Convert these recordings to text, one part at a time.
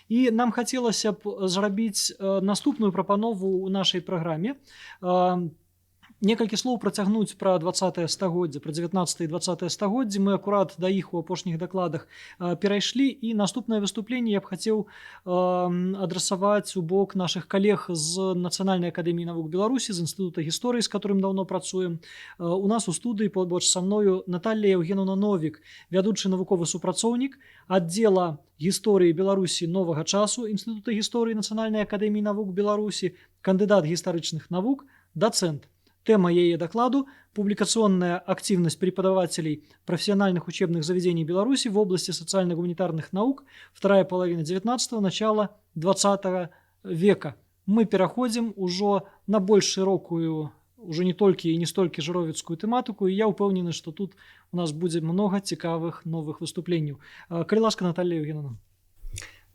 І нам хацелася б зрабіць наступную прапанову ў нашай праграме. Некалькі слоў працягнуць пра 20е стагоддзе, пра 19 і 20е стагоддзе. Мы акурат да іх у апошніх дакладах перайшлі, і наступнае выступленне я б хацеў адрасаваць у бок нашых калег з Нацыянальнай акадэміі навук Беларусі, з Інстытута гісторыі, з которым даўно працуем. У нас у студыі побач са мною Наталія Еўгенаўна Новік, вядучы навуковы супрацоўнік аддзела гісторыі Беларусі новага часу Інстытута гісторыі Нацыянальнай акадэміі навук Беларусі, кандыдат гістарычных навук, дацэнт. Тема ее докладу – публикационная активность преподавателей профессиональных учебных заведений Беларуси в области социально-гуманитарных наук, вторая половина 19-го, начало 20 века. Мы переходим уже на больш широкую, уже не только и не столько жыровіцкую тематику, и я упэўнены, что тут у нас будет много цікавых новых выступлений. Калі ласка, Наталья Евгеньевна.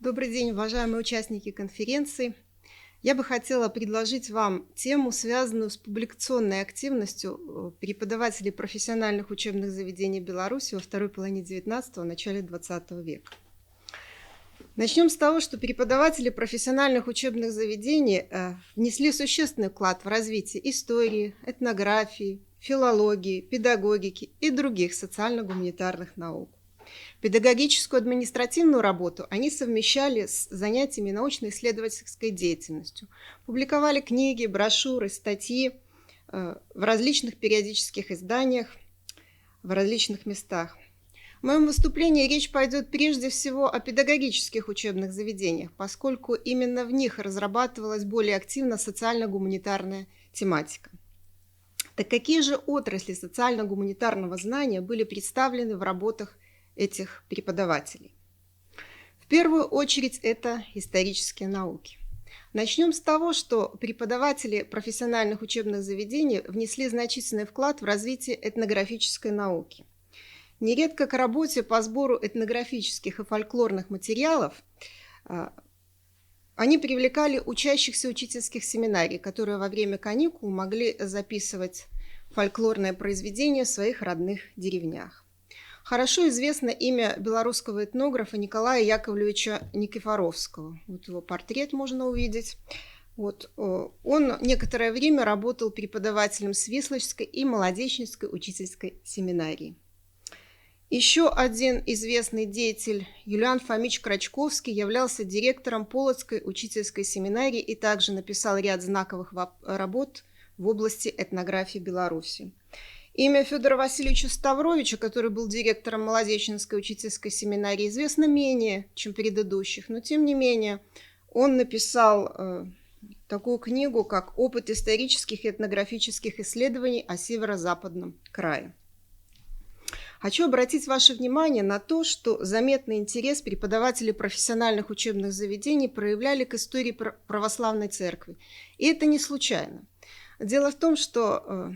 Добрый день, уважаемые участники конференции. Я бы хотела предложить вам тему, связанную с публикационной активностью преподавателей профессиональных учебных заведений Беларуси во второй половине XIX – начале XX века. Начнем с того, что преподаватели профессиональных учебных заведений внесли существенный вклад в развитие истории, этнографии, филологии, педагогики и других социально-гуманитарных наук. Педагогическую административную работу они совмещали с занятиями научно-исследовательской деятельностью. Публиковали книги, брошюры, статьи в различных периодических изданиях, в различных местах. В моем выступлении речь пойдет прежде всего о педагогических учебных заведениях, поскольку именно в них разрабатывалась более активно социально-гуманитарная тематика. Так какие же отрасли социально-гуманитарного знания были представлены в работах этих преподавателей? В первую очередь это исторические науки. Начнем с того, что преподаватели профессиональных учебных заведений внесли значительный вклад в развитие этнографической науки. Нередко к работе по сбору этнографических и фольклорных материалов они привлекали учащихся учительских семинарий, которые во время каникул могли записывать фольклорные произведения в своих родных деревнях. Хорошо известно имя белорусского этнографа Николая Яковлевича Никифоровского. Вот его портрет можно увидеть. Вот. Он некоторое время работал преподавателем Свислочской и Молодечнической учительской семинарии. Еще один известный деятель, Юлиан Фомич Крачковский, являлся директором Полоцкой учительской семинарии и также написал ряд знаковых работ в области этнографии Беларуси. Имя Федора Васильевича Ставровича, который был директором Молодечнической учительской семинарии, известно менее, чем предыдущих, но тем не менее он написал такую книгу, как «Опыт исторических и этнографических исследований о северо-западном крае». Хочу обратить ваше внимание на то, что заметный интерес преподавателей профессиональных учебных заведений проявляли к истории православной церкви. И это не случайно. Дело в том, что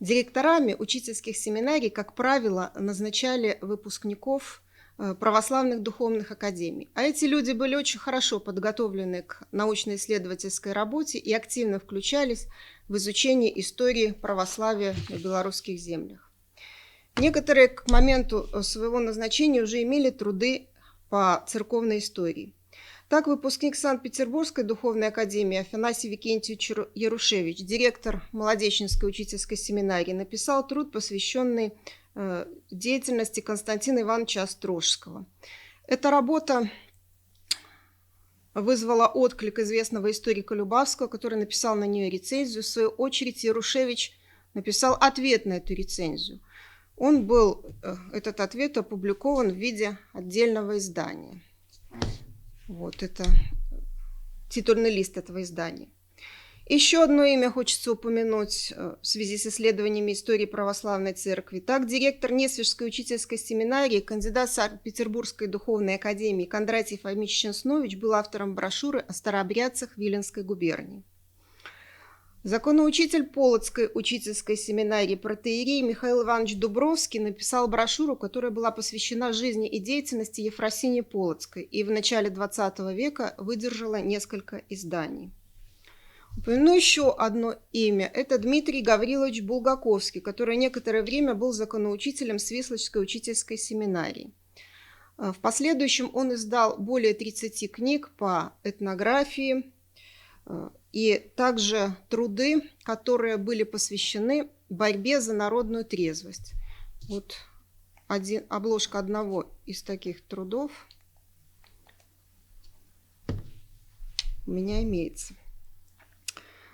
директорами учительских семинарий, как правило, назначали выпускников православных духовных академий. А эти люди были очень хорошо подготовлены к научно-исследовательской работе и активно включались в изучение истории православия на белорусских землях. Некоторые к моменту своего назначения уже имели труды по церковной истории. Так, выпускник Санкт-Петербургской духовной академии Афанасий Викентьевич Ярушевич, директор Молодечнической учительской семинарии, написал труд, посвященный деятельности Константина Ивановича Острожского. Эта работа вызвала отклик известного историка Любавского, который написал на нее рецензию. В свою очередь Ярушевич написал ответ на эту рецензию. Этот ответ опубликован в виде отдельного издания. Вот это титульный лист этого издания. Еще одно имя хочется упомянуть в связи с исследованиями истории православной церкви. Так, директор Несвежской учительской семинарии, кандидат Санкт-Петербургской духовной академии Кондратий Фомич Ченснович был автором брошюры о старообрядцах Виленской губернии. Законоучитель Полоцкой учительской семинарии протоиерей Михаил Иванович Дубровский написал брошюру, которая была посвящена жизни и деятельности Ефросинии Полоцкой и в начале XX века выдержала несколько изданий. Упомяну еще одно имя. Это Дмитрий Гаврилович Булгаковский, который некоторое время был законоучителем Свислочской учительской семинарии. В последующем он издал более 30 книг по этнографии и также труды, которые были посвящены борьбе за народную трезвость. Вот обложка одного из таких трудов у меня имеется.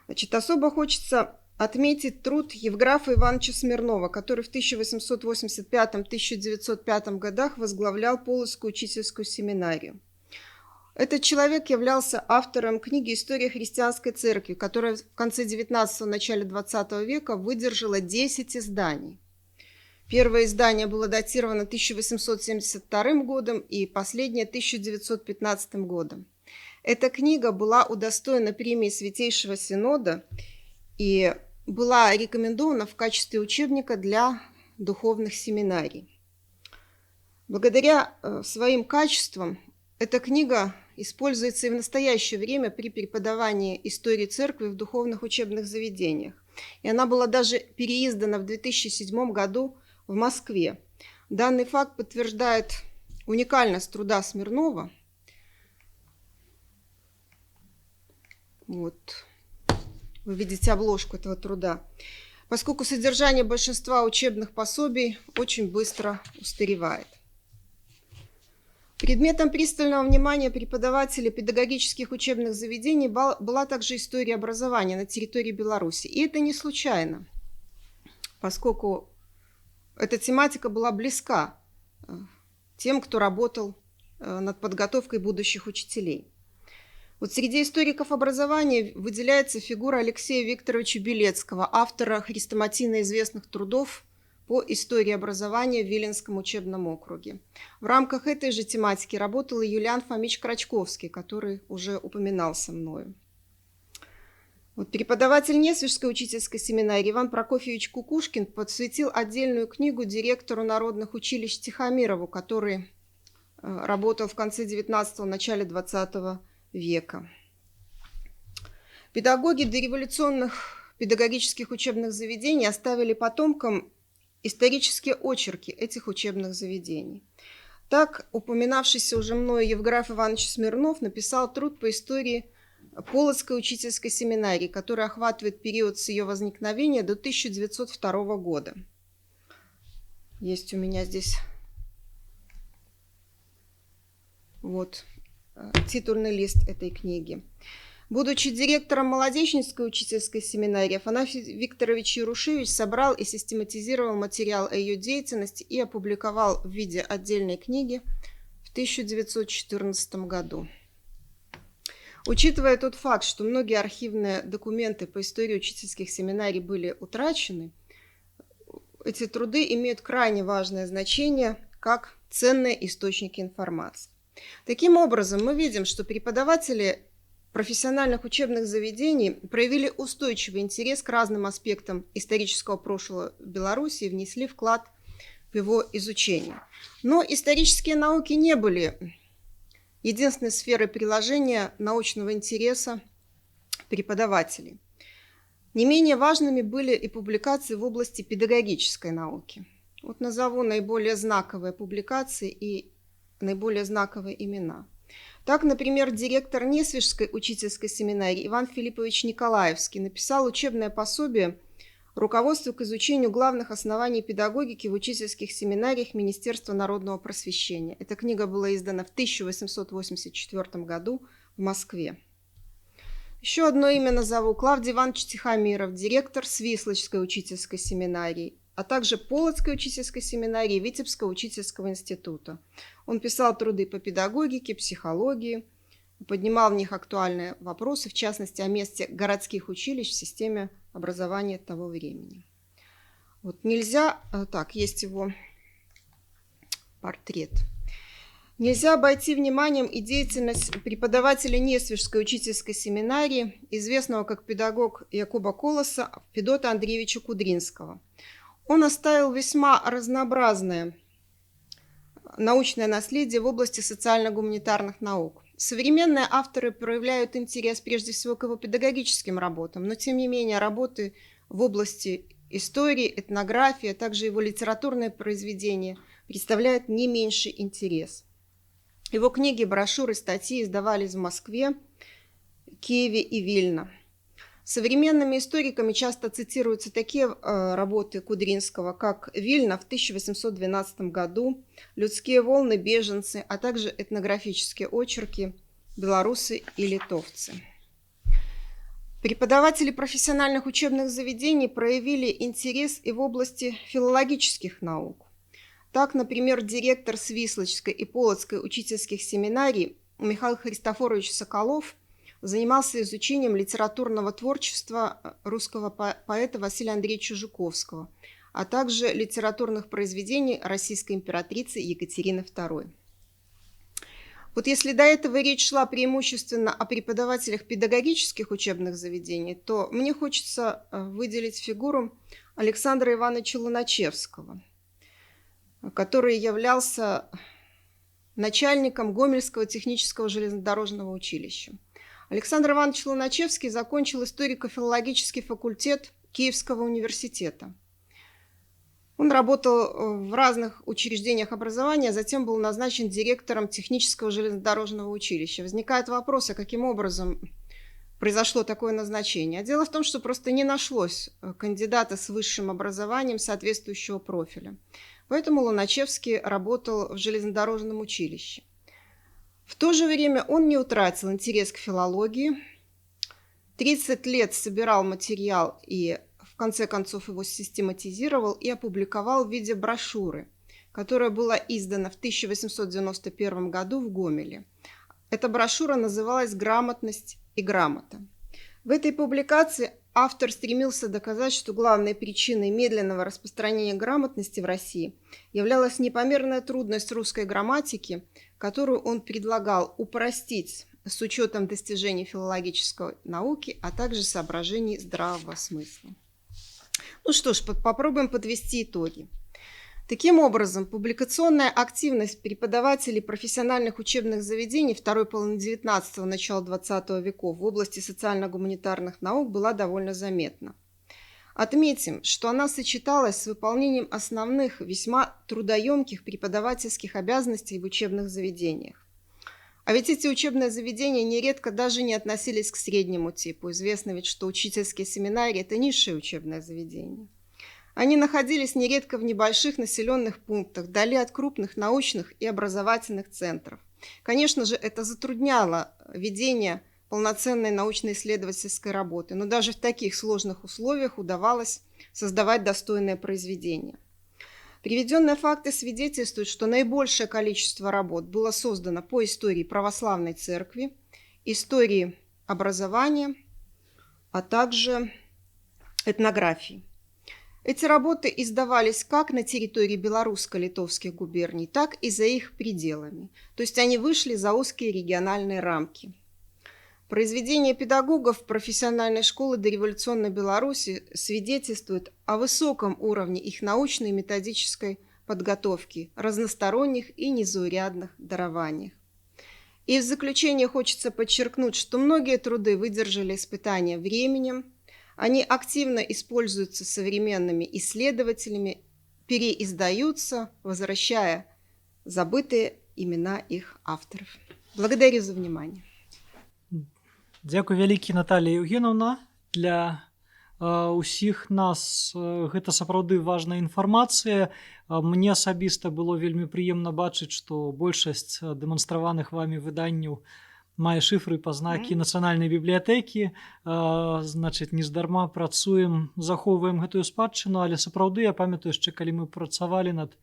Значит, особо хочется отметить труд Евграфа Ивановича Смирнова, который в 1885-1905 годах возглавлял Полоцкую учительскую семинарию. Этот человек являлся автором книги «История христианской церкви», которая в конце 19-го, начале 20 века выдержала 10 изданий. Первое издание было датировано 1872 годом и последнее 1915 годом. Эта книга была удостоена премии Святейшего Синода и была рекомендована в качестве учебника для духовных семинарий. Благодаря своим качествам эта книга используется и в настоящее время при преподавании истории церкви в духовных учебных заведениях. И она была даже переиздана в 2007 году в Москве. Данный факт подтверждает уникальность труда Смирнова. Вот. Вы видите обложку этого труда. Поскольку содержание большинства учебных пособий очень быстро устаревает. Предметом пристального внимания преподавателей педагогических учебных заведений была также история образования на территории Беларуси. И это не случайно, поскольку эта тематика была близка тем, кто работал над подготовкой будущих учителей. Вот среди историков образования выделяется фигура Алексея Викторовича Белецкого, автора хрестоматийно известных трудов по истории образования в Виленском учебном округе. В рамках этой же тематики работал и Юлиан Фомич Крачковский, который уже упоминался мною. Вот преподаватель Несвежской учительской семинарии Иван Прокофьевич Кукушкин посвятил отдельную книгу директору народных училищ Тихомирову, который работал в конце 19-го, начале 20 века. Педагоги дореволюционных педагогических учебных заведений оставили потомкам исторические очерки этих учебных заведений. Так, упоминавшийся уже мною Евграф Иванович Смирнов написал труд по истории Полоцкой учительской семинарии, который охватывает период с ее возникновения до 1902 года. Есть у меня здесь вот титульный лист этой книги. Будучи директором Молодечнической учительской семинарии, Афанасий Викторович Ярушевич собрал и систематизировал материал о ее деятельности и опубликовал в виде отдельной книги в 1914 году. Учитывая тот факт, что многие архивные документы по истории учительских семинарий были утрачены, эти труды имеют крайне важное значение как ценные источники информации. Таким образом, мы видим, что преподаватели профессиональных учебных заведений проявили устойчивый интерес к разным аспектам исторического прошлого Беларуси и внесли вклад в его изучение. Но исторические науки не были единственной сферой приложения научного интереса преподавателей. Не менее важными были и публикации в области педагогической науки. Вот назову наиболее знаковые публикации и наиболее знаковые имена. Так, например, директор Несвежской учительской семинарии Иван Филиппович Николаевский написал учебное пособие «Руководство к изучению главных оснований педагогики в учительских семинариях Министерства народного просвещения». Эта книга была издана в 1884 году в Москве. Еще одно имя назову: Клавдий Иванович Тихомиров, директор Свислочской учительской семинарии, а также Полоцкой учительской семинарии и Витебского учительского института. Он писал труды по педагогике, психологии, поднимал в них актуальные вопросы, в частности, о месте городских училищ в системе образования того времени. Вот нельзя... Так, есть его портрет. Нельзя обойти вниманием и деятельность преподавателя Несвежской учительской семинарии, известного как педагог Якуба Колоса, Федота Андреевича Кудринского. Он оставил весьма разнообразное научное наследие в области социально-гуманитарных наук. Современные авторы проявляют интерес прежде всего к его педагогическим работам, но тем не менее работы в области истории, этнографии, а также его литературные произведения представляют не меньший интерес. Его книги, брошюры, статьи издавались в Москве, Киеве и Вильно. Современными историками часто цитируются такие работы Кудринского, как «Вильно» в 1812 году, «Людские волны, беженцы», а также этнографические очерки «Белорусы и литовцы». Преподаватели профессиональных учебных заведений проявили интерес и в области филологических наук. Так, например, директор Свислочской и Полоцкой учительских семинарий Михаил Христофорович Соколов занимался изучением литературного творчества русского поэта Василия Андреевича Жуковского, а также литературных произведений российской императрицы Екатерины II. Вот если до этого речь шла преимущественно о преподавателях педагогических учебных заведений, то мне хочется выделить фигуру Александра Ивановича Луначевского, который являлся начальником Гомельского технического железнодорожного училища. Александр Иванович Луначевский закончил историко-филологический факультет Киевского университета. Он работал в разных учреждениях образования, затем был назначен директором технического железнодорожного училища. Возникает вопрос, а каким образом произошло такое назначение? Дело в том, что просто не нашлось кандидата с высшим образованием соответствующего профиля. Поэтому Луначевский работал в железнодорожном училище. В то же время он не утратил интерес к филологии. 30 лет собирал материал и в конце концов его систематизировал и опубликовал в виде брошюры, которая была издана в 1891 году в Гомеле. Эта брошюра называлась «Грамотность и грамота». В этой публикации автор стремился доказать, что главной причиной медленного распространения грамотности в России являлась непомерная трудность русской грамматики, которую он предлагал упростить с учетом достижений филологической науки, а также соображений здравого смысла. Ну что ж, попробуем подвести итоги. Таким образом, публикационная активность преподавателей профессиональных учебных заведений второй половины XIX – начала XX веков в области социально-гуманитарных наук была довольно заметна. Отметим, что она сочеталась с выполнением основных, весьма трудоемких преподавательских обязанностей в учебных заведениях. А ведь эти учебные заведения нередко даже не относились к среднему типу. Известно ведь, что учительские семинарии – это низшее учебное заведение. Они находились нередко в небольших населенных пунктах, вдали от крупных научных и образовательных центров. Конечно же, это затрудняло ведение полноценной научно-исследовательской работы, но даже в таких сложных условиях удавалось создавать достойные произведения. Приведенные факты свидетельствуют, что наибольшее количество работ было создано по истории православной церкви, истории образования, а также этнографии. Эти работы издавались как на территории белорусско-литовских губерний, так и за их пределами. То есть они вышли за узкие региональные рамки. Произведения педагогов профессиональной школы дореволюционной Беларуси свидетельствуют о высоком уровне их научной и методической подготовки, разносторонних и незаурядных дарованиях. И в заключение хочется подчеркнуть, что многие труды выдержали испытания временем, они активно используются современными исследователями, переиздаются, возвращая забытые имена их авторов. Благодарю за внимание. Дзякуй вялікі, Наталія Еўгенаўна. Для ўсіх нас гэта сапраўды важная інфармацыя. Мне асабіста было вельмі прыемна бачыць, што большасць дэманстраваных вамі выданняў мае шыфры па знакі нацыянальнай бібліятэкі. Значыць, нездарма працуем, захоўваем гэтую спадчыну, але сапраўды я памятаю яшчэ, калі мы працавалі над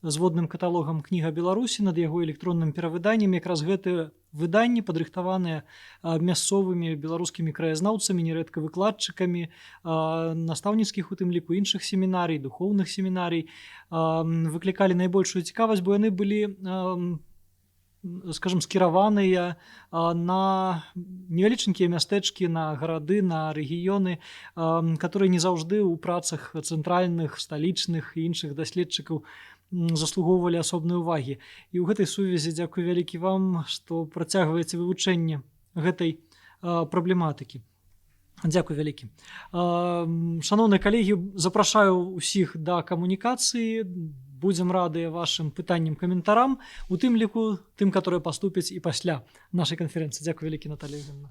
зводным каталогам «Кніга Беларусі», над яго электронным перавыданнем, якраз гэтыя выданні, падрыхтаваныя мясцовымі беларускімі краязнаўцамі, нерэдка выкладчыкамі настаўніцкіх, у тым ліку іншых семінарый, духоўных семінарый, выклікалі найбольшую цікавасць, бо яны былі, скажем, скіраваныя на невяліченькія мястэчкі, на гарады, на рэгіёны, которые не заўжды ў працах цэнтральных, сталічных і іншых даследчыкаў заслугоўвалі асобнай увагі. І ў гэтай сувязі дзякуй вялікі вам, што працягваеце вывучэнне гэтай праблематыкі. Дзякуй вялікі. Шаноўныя калегі, запрашаю ўсіх да камунікацыі, Будзем радыя вашым пытанням, каментарам, у тым ліку тым, которые паступяць і пасля нашай канферэнцыі. Дзякуй вялікі, Наталія Ігорівна.